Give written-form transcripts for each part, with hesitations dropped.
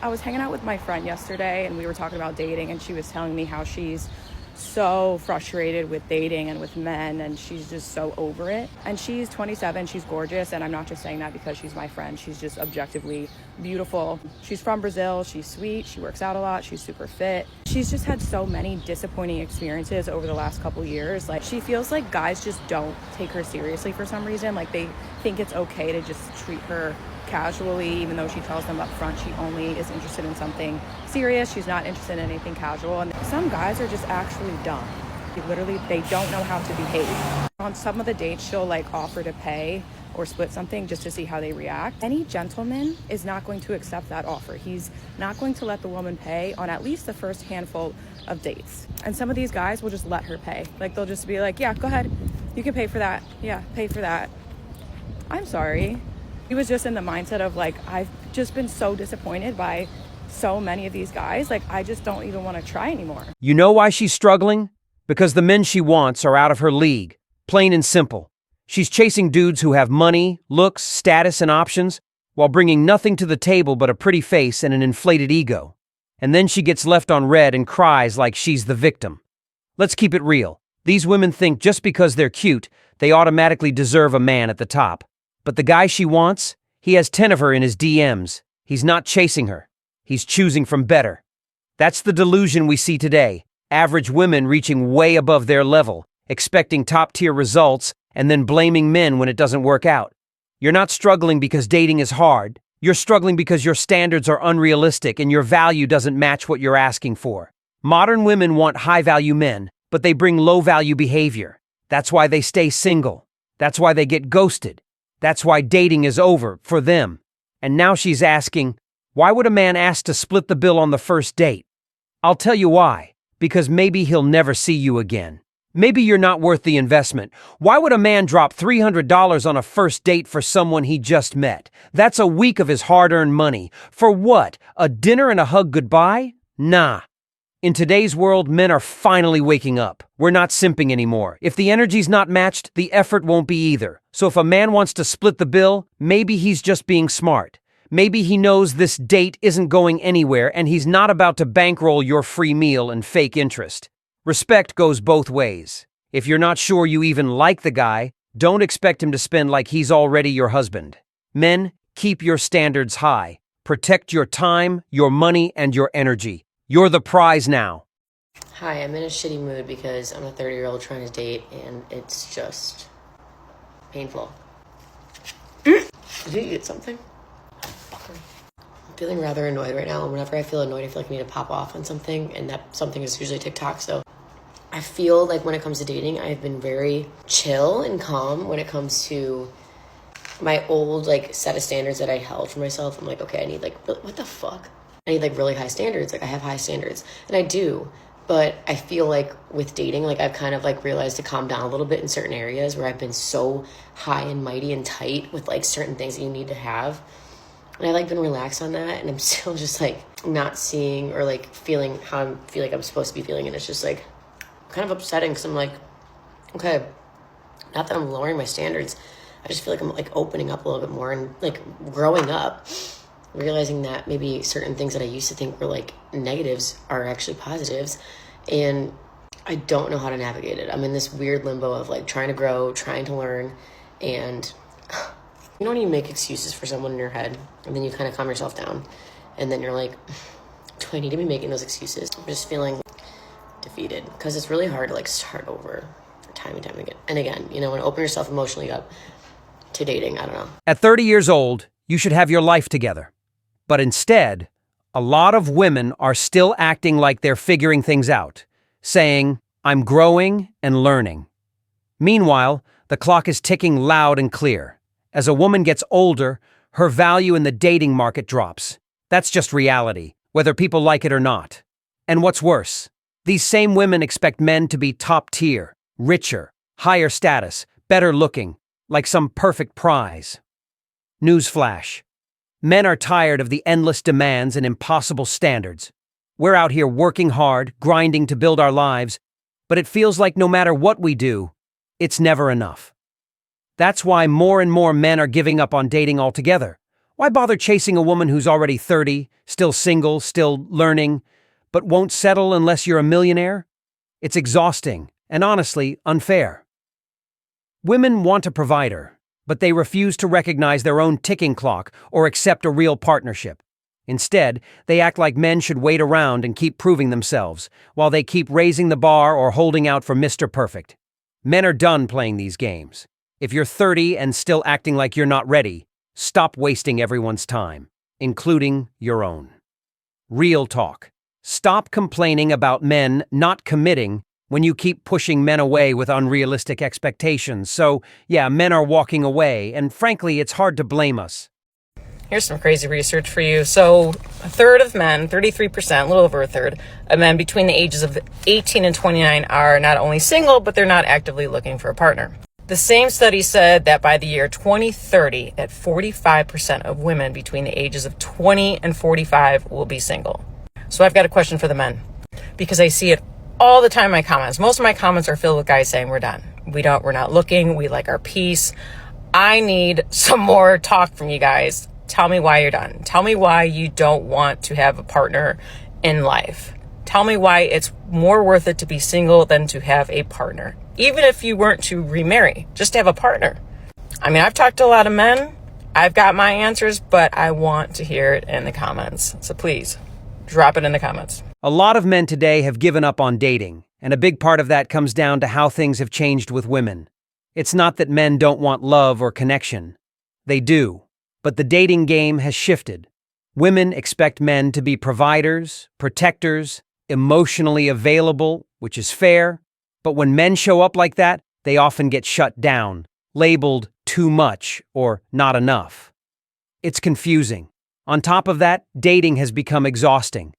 I was hanging out with my friend yesterday and we were talking about dating, and she was telling me how she's so frustrated with dating and with men, and she's just so over it. And she's 27, she's gorgeous, and I'm not just saying that because she's my friend. She's just objectively beautiful. She's from Brazil, she's sweet, she works out a lot, she's super fit. She's just had so many disappointing experiences over the last couple years. Like, she feels like guys just don't take her seriously for some reason. Like, they think it's okay to just treat her casually, even though she tells them up front she only is interested in something serious. She's not interested in anything casual. And some guys are just actually dumb. They don't know how to behave. On some of the dates, she'll like offer to pay or split something just to see how they react. Any gentleman is not going to accept that offer. He's not going to let the woman pay on at least the first handful of dates. And some of these guys will just let her pay. Like, they'll just be like, yeah, go ahead, you can pay for that. Yeah, pay for that. I'm sorry. He was just in the mindset of like, I've just been so disappointed by so many of these guys. Like, I just don't even want to try anymore. You know why she's struggling? Because the men she wants are out of her league. Plain and simple. She's chasing dudes who have money, looks, status, and options, while bringing nothing to the table but a pretty face and an inflated ego. And then she gets left on red and cries like she's the victim. Let's keep it real. These women think just because they're cute, they automatically deserve a man at the top. But the guy she wants, he has 10 of her in his DMs. He's not chasing her. He's choosing from better. That's the delusion we see today. Average women reaching way above their level, expecting top-tier results, and then blaming men when it doesn't work out. You're not struggling because dating is hard. You're struggling because your standards are unrealistic and your value doesn't match what you're asking for. Modern women want high-value men, but they bring low-value behavior. That's why they stay single. That's why they get ghosted. That's why dating is over for them. And now she's asking, why would a man ask to split the bill on the first date? I'll tell you why. Because maybe he'll never see you again. Maybe you're not worth the investment. Why would a man drop $300 on a first date for someone he just met? That's a week of his hard-earned money. For what? A dinner and a hug goodbye? Nah. In today's world, men are finally waking up. We're not simping anymore. If the energy's not matched, the effort won't be either. So if a man wants to split the bill, maybe he's just being smart. Maybe he knows this date isn't going anywhere and he's not about to bankroll your free meal and fake interest. Respect goes both ways. If you're not sure you even like the guy, don't expect him to spend like he's already your husband. Men, keep your standards high. Protect your time, your money, and your energy. You're the prize now. Hi, I'm in a shitty mood because I'm a 30-year-old trying to date and it's just painful. Did you eat something? Fucker. I'm feeling rather annoyed right now, and whenever I feel annoyed, I feel like I need to pop off on something, and that something is usually TikTok. So I feel like when it comes to dating, I've been very chill and calm when it comes to my old set of standards that I held for myself. I'm like, okay, I need what the fuck? I need really high standards. I have high standards, and I do. But I feel like with dating, I've kind of realized to calm down a little bit in certain areas where I've been so high and mighty and tight with certain things that you need to have. And I've been relaxed on that, and I'm still just not seeing or feeling how I feel like I'm supposed to be feeling. And it's just kind of upsetting because I'm okay, not that I'm lowering my standards. I just feel like I'm opening up a little bit more and growing up, realizing that maybe certain things that I used to think were negatives are actually positives, and I don't know how to navigate it. I'm in this weird limbo of trying to grow, trying to learn, and you don't even make excuses for someone in your head, and then you kind of calm yourself down, and then you're like, do I need to be making those excuses? I'm just feeling defeated because it's really hard to start over time and time again and again, and open yourself emotionally up to dating. I don't know. At 30 years old, you should have your life together. But instead, a lot of women are still acting like they're figuring things out, saying, I'm growing and learning. Meanwhile, the clock is ticking loud and clear. As a woman gets older, her value in the dating market drops. That's just reality, whether people like it or not. And what's worse, these same women expect men to be top tier, richer, higher status, better looking, like some perfect prize. Newsflash. Men are tired of the endless demands and impossible standards. We're out here working hard, grinding to build our lives, but it feels like no matter what we do, it's never enough. That's why more and more men are giving up on dating altogether, Why bother chasing a woman who's already 30, still single, still learning, but won't settle unless you're a millionaire? It's exhausting and honestly unfair. Women want a provider, but they refuse to recognize their own ticking clock or accept a real partnership. Instead, they act like men should wait around and keep proving themselves, while they keep raising the bar or holding out for Mr. Perfect. Men are done playing these games. If you're 30 and still acting like you're not ready, stop wasting everyone's time, including your own. Real talk. Stop complaining about men not committing when you keep pushing men away with unrealistic expectations. So, yeah, men are walking away, and frankly, it's hard to blame us. Here's some crazy research for you. So, a third of men, 33%, a little over a third, of men between the ages of 18 and 29 are not only single, but they're not actively looking for a partner. The same study said that by the year 2030, that 45% of women between the ages of 20 and 45 will be single. So I've got a question for the men, because I see it all the time in my comments. Most of my comments are filled with guys saying we're done. We're not looking. We like our peace. I need some more talk from you guys. Tell me why you're done. Tell me why you don't want to have a partner in life. Tell me why it's more worth it to be single than to have a partner. Even if you weren't to remarry, just to have a partner. I mean, I've talked to a lot of men. I've got my answers, but I want to hear it in the comments. So please, drop it in the comments. A lot of men today have given up on dating, and a big part of that comes down to how things have changed with women. It's not that men don't want love or connection. They do, but the dating game has shifted. Women expect men to be providers, protectors, emotionally available, which is fair, but when men show up like that, they often get shut down, labeled too much or not enough. It's confusing. On top of that, dating has become exhausting.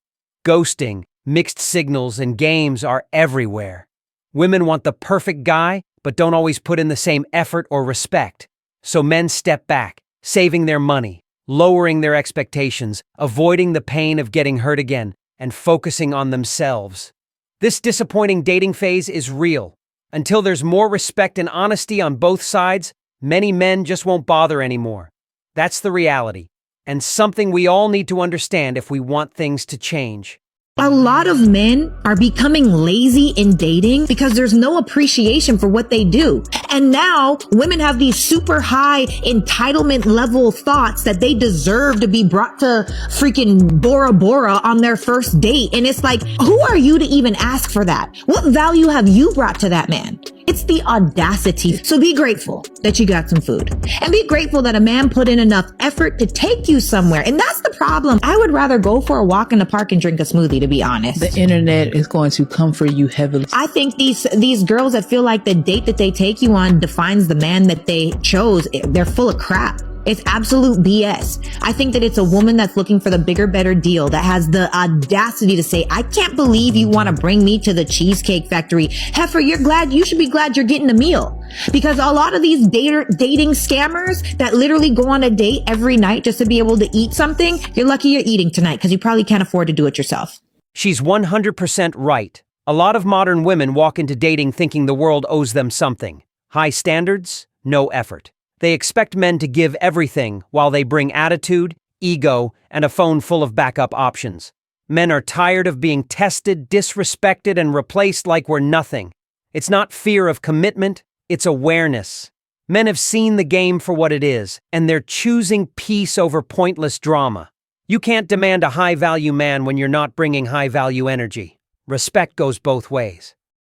Ghosting, mixed signals, and games are everywhere. Women want the perfect guy, but don't always put in the same effort or respect. So men step back, saving their money, lowering their expectations, avoiding the pain of getting hurt again, and focusing on themselves. This disappointing dating phase is real. Until there's more respect and honesty on both sides, many men just won't bother anymore. That's the reality, and something we all need to understand if we want things to change. A lot of men are becoming lazy in dating because there's no appreciation for what they do. And now women have these super high entitlement level thoughts that they deserve to be brought to freaking Bora Bora on their first date. And it's like, who are you to even ask for that? What value have you brought to that man? It's the audacity. So be grateful that you got some food, and be grateful that a man put in enough effort to take you somewhere. And that's the problem. I would rather go for a walk in the park and drink a smoothie, to be honest. The internet is going to come for you heavily. I think these girls that feel like the date that they take you on defines the man that they chose, they're full of crap. It's absolute BS. I think that it's a woman that's looking for the bigger, better deal, that has the audacity to say, I can't believe you want to bring me to the Cheesecake Factory. Heifer, you should be glad you're getting a meal. Because a lot of these dating scammers that literally go on a date every night just to be able to eat something, you're lucky you're eating tonight because you probably can't afford to do it yourself. She's 100% right. A lot of modern women walk into dating thinking the world owes them something. High standards, no effort. They expect men to give everything while they bring attitude, ego, and a phone full of backup options. Men are tired of being tested, disrespected, and replaced like we're nothing. It's not fear of commitment, it's awareness. Men have seen the game for what it is, and they're choosing peace over pointless drama. You can't demand a high-value man when you're not bringing high-value energy. Respect goes both ways.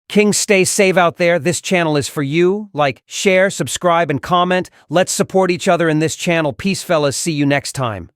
Kings, stay safe out there. This channel is for you. Like, share, subscribe, and comment. Let's support each other in this channel. Peace, fellas. See you next time.